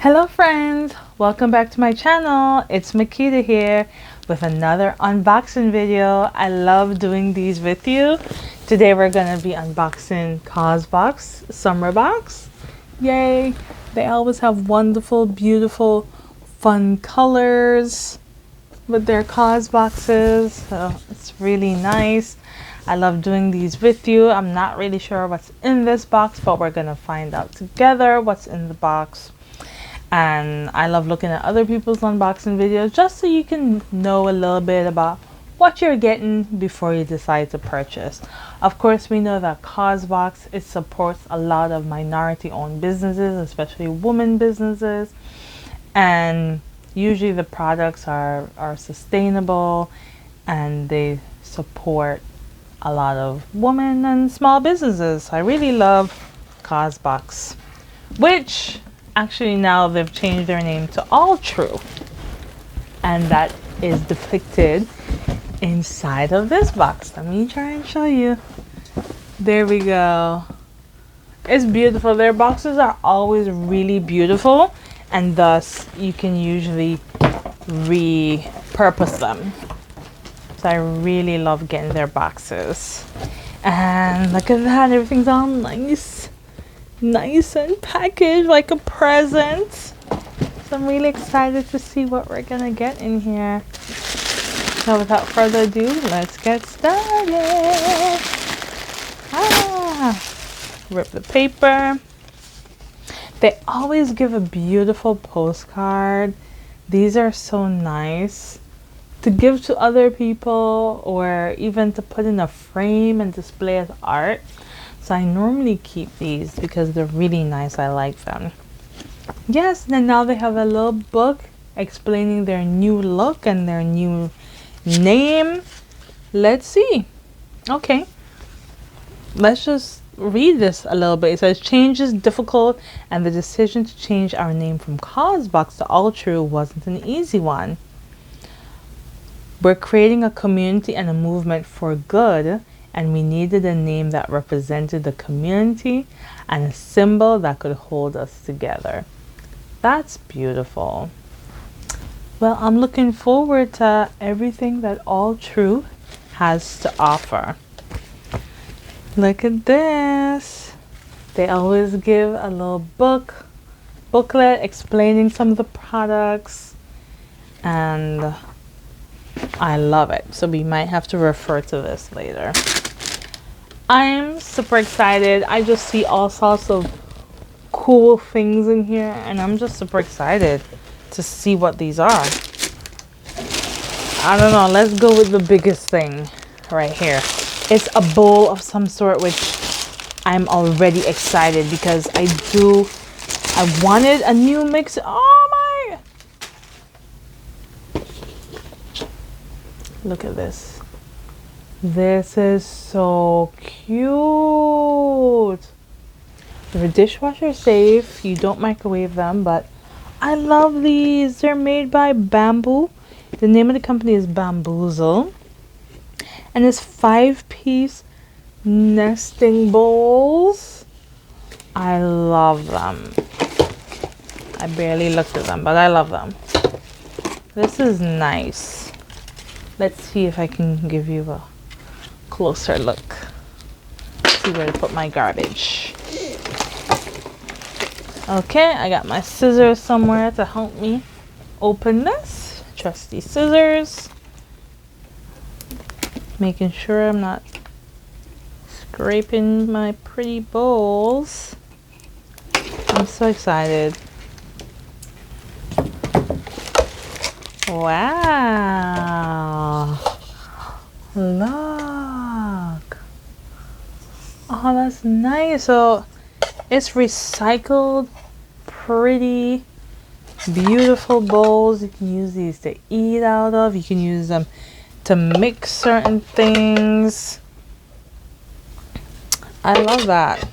Hello friends, welcome back to my channel. It's Makita here with another unboxing video. I love doing these with you. Today we're gonna be unboxing Causebox Summer Box. Yay! They always have wonderful, beautiful, fun colors with their Causeboxes, so it's really nice. I love doing these with you. I'm not really sure what's in this box, but we're gonna find out together what's in the box. And I love looking at other people's unboxing videos just so you can know a little bit about what you're getting before you decide to purchase. Of course, we know that Causebox, it supports a lot of minority owned businesses, especially women businesses, and usually the products are sustainable and they support a lot of women and small businesses. I really love Causebox, which actually now they've changed their name to Alltrue, and that is depicted inside of this box. Let me try and show you. There we go. It's beautiful. Their boxes are always really beautiful, and thus you can usually repurpose them. So I really love getting their boxes. And look at that, everything's all nice and packaged like a present. So I'm really excited to see what we're gonna get in here. So without further ado, let's get started. Rip the paper. They always give a beautiful postcard. These are so nice to give to other people or even to put in a frame and display as art. So I normally keep these because they're really nice. I like them. Yes, and now they have a little book explaining their new look and their new name. Let's see. Okay. Let's just read this a little bit. It says, change is difficult and the decision to change our name from Causebox to Alltrue wasn't an easy one. We're creating a community and a movement for good, and we needed a name that represented the community and a symbol that could hold us together. That's beautiful. Well, I'm looking forward to everything that Alltrue has to offer. Look at this. They always give a little booklet explaining some of the products, and I love it. So we might have to refer to this later. I'm super excited. I just see all sorts of cool things in here, and I'm just super excited to see what these are. I don't know. Let's go with the biggest thing right here. It's a bowl of some sort, which I'm already excited because I wanted a new mix. Oh my! Look at this. This is so cute. They're dishwasher safe. You don't microwave them, but I love these. They're made by Bamboo. The name of the company is Bamboozle. And it's 5-piece nesting bowls. I love them. I barely looked at them, but I love them. This is nice. Let's see if I can give you a closer look. See where to put my garbage. Okay, I got my scissors somewhere to help me open this. Trusty scissors. Making sure I'm not scraping my pretty bowls. I'm so excited. Wow. Look. Oh, that's nice. So it's recycled, pretty, beautiful bowls. You can use these to eat out of. You can use them to mix certain things. I love that.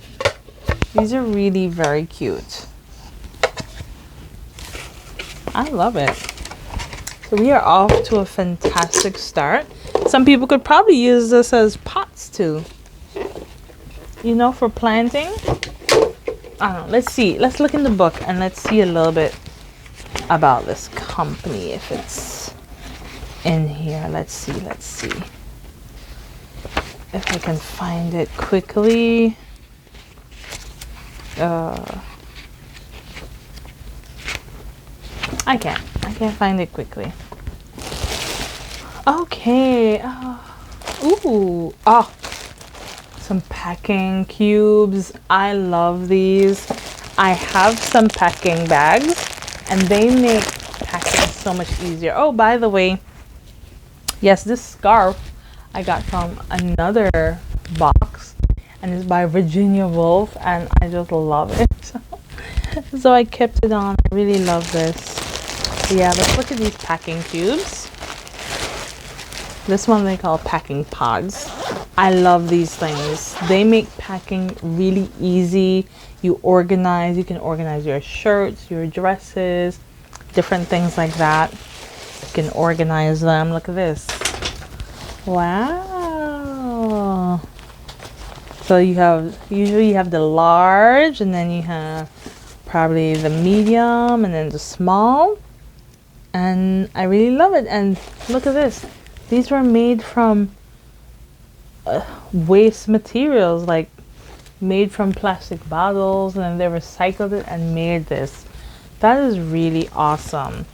These are really very cute. I love it. So we are off to a fantastic start. Some people could probably use this as pots too. You know, for planting. I don't know. Let's see. Let's look in the book and let's see a little bit about this company if it's in here. Let's see. Let's see if I can find it quickly. I can't find it quickly. Okay. Ooh. Oh, some packing cubes. I love these. I have some packing bags and they make packing so much easier. Oh, by the way, yes, this scarf I got from another box and it's by Virginia Woolf and I just love it. So I kept it on. I really love this. Yeah, let's look at these packing cubes. This one they call packing pods. I love these things. They make packing really easy. You can organize your shirts, your dresses, different things like that. You can organize them. Look at this. Wow. So usually you have the large and then you have probably the medium and then the small. And I really love it. And look at this. These were made from waste materials, like made from plastic bottles, and then they recycled it and made this. That is really awesome.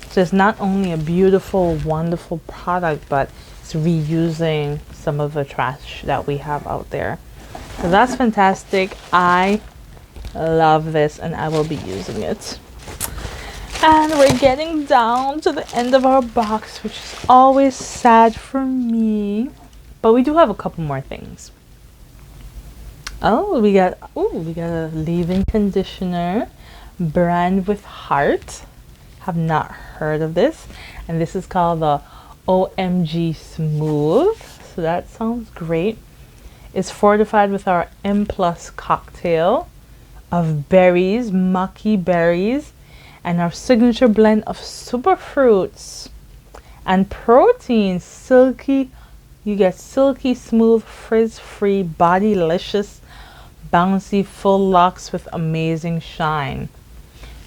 So it's not only a beautiful, wonderful product, but it's reusing some of the trash that we have out there. So that's fantastic. I love this and I will be using it. And we're getting down to the end of our box, which is always sad for me. But we do have a couple more things. Oh, we got a leave-in conditioner, brand with heart. Have not heard of this. And this is called the OMG Smooth. So that sounds great. It's fortified with our M+ cocktail of berries, mucky berries, and our signature blend of superfruits and protein. You get silky smooth, frizz-free, bodylicious, bouncy, full locks with amazing shine.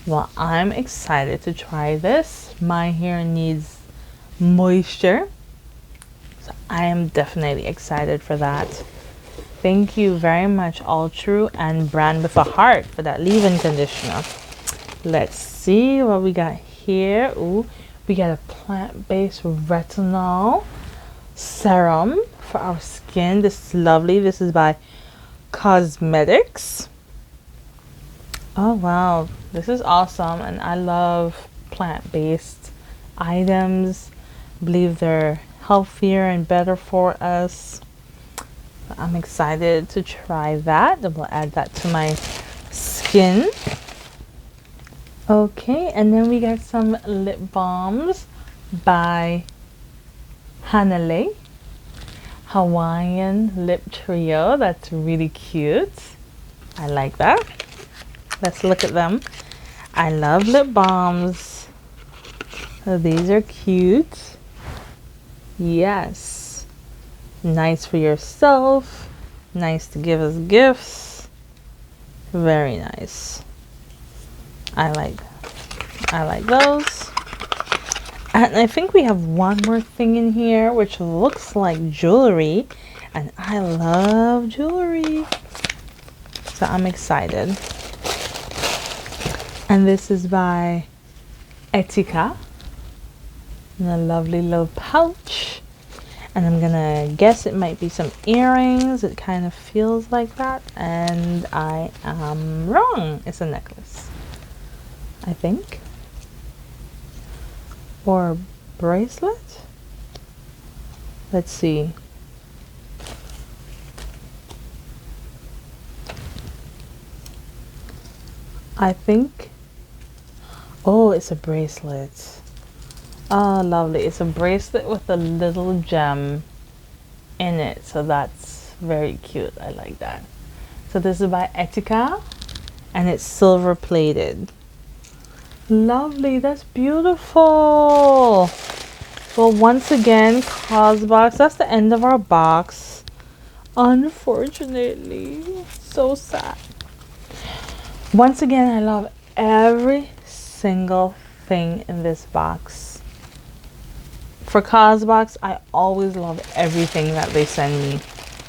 Well, I'm excited to try this. My hair needs moisture, so I am definitely excited for that. Thank you very much, Alltrue and Brand with a Heart, for that leave-in conditioner. Let's see what we got here. Ooh, we got a plant-based retinol serum for our skin. This is lovely. This is by Causebox. Oh wow, this is awesome, and I love plant-based items. I believe they're healthier and better for us. I'm excited to try that. And we'll add that to my skin. Okay, and then we got some lip balms by Hanalei Hawaiian Lip Trio. That's really cute. I like that. Let's look at them. I love lip balms. So these are cute. Yes. Nice for yourself. Nice to give as gifts. Very nice. I like those. And I think we have one more thing in here which looks like jewelry, and I love jewelry, so I'm excited. And this is by Etika in a lovely little pouch, and I'm gonna guess it might be some earrings. It kind of feels like that, and I am wrong. It's a necklace, I think, or a bracelet. Let's see. I think, oh, it's a bracelet. Oh, lovely. It's a bracelet with a little gem in it, so that's very cute. I like that. So this is by Etika, and it's silver plated. Lovely. That's beautiful. Well, once again, Causebox, that's the end of our box, unfortunately. So sad. Once again, I love every single thing in this box. For Causebox, I always love everything that they send me.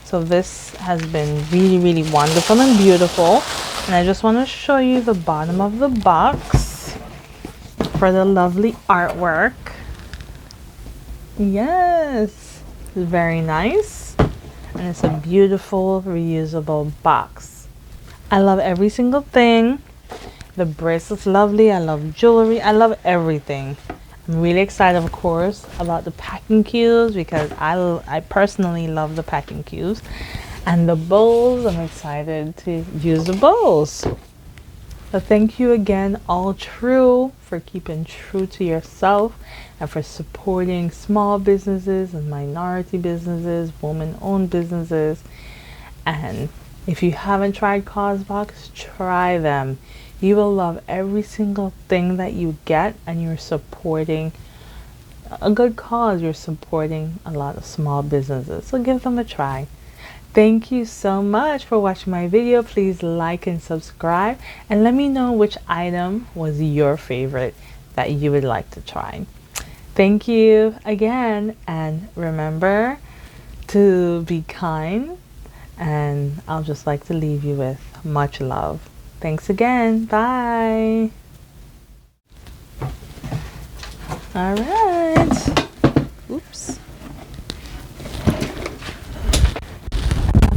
So this has been really, really wonderful and beautiful. And I just want to show you the bottom of the box for the lovely artwork. Yes, very nice. And it's a beautiful reusable box. I love every single thing. The bracelet's lovely. I love jewelry. I love everything. I'm really excited, of course, about the packing cubes because I personally love the packing cubes. And the bowls, I'm excited to use the bowls. So thank you again, Alltrue, for keeping true to yourself and for supporting small businesses and minority businesses, woman-owned businesses. And if you haven't tried Causebox, try them. You will love every single thing that you get, and you're supporting a good cause. You're supporting a lot of small businesses. So give them a try. Thank you so much for watching my video. Please like and subscribe, and let me know which item was your favorite that you would like to try. Thank you again, and remember to be kind, and I'll just like to leave you with much love. Thanks again. Bye. All right. Oops.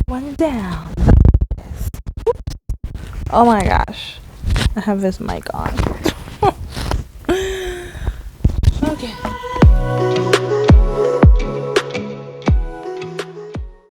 One down. Oops. Oh my gosh. I have this mic on.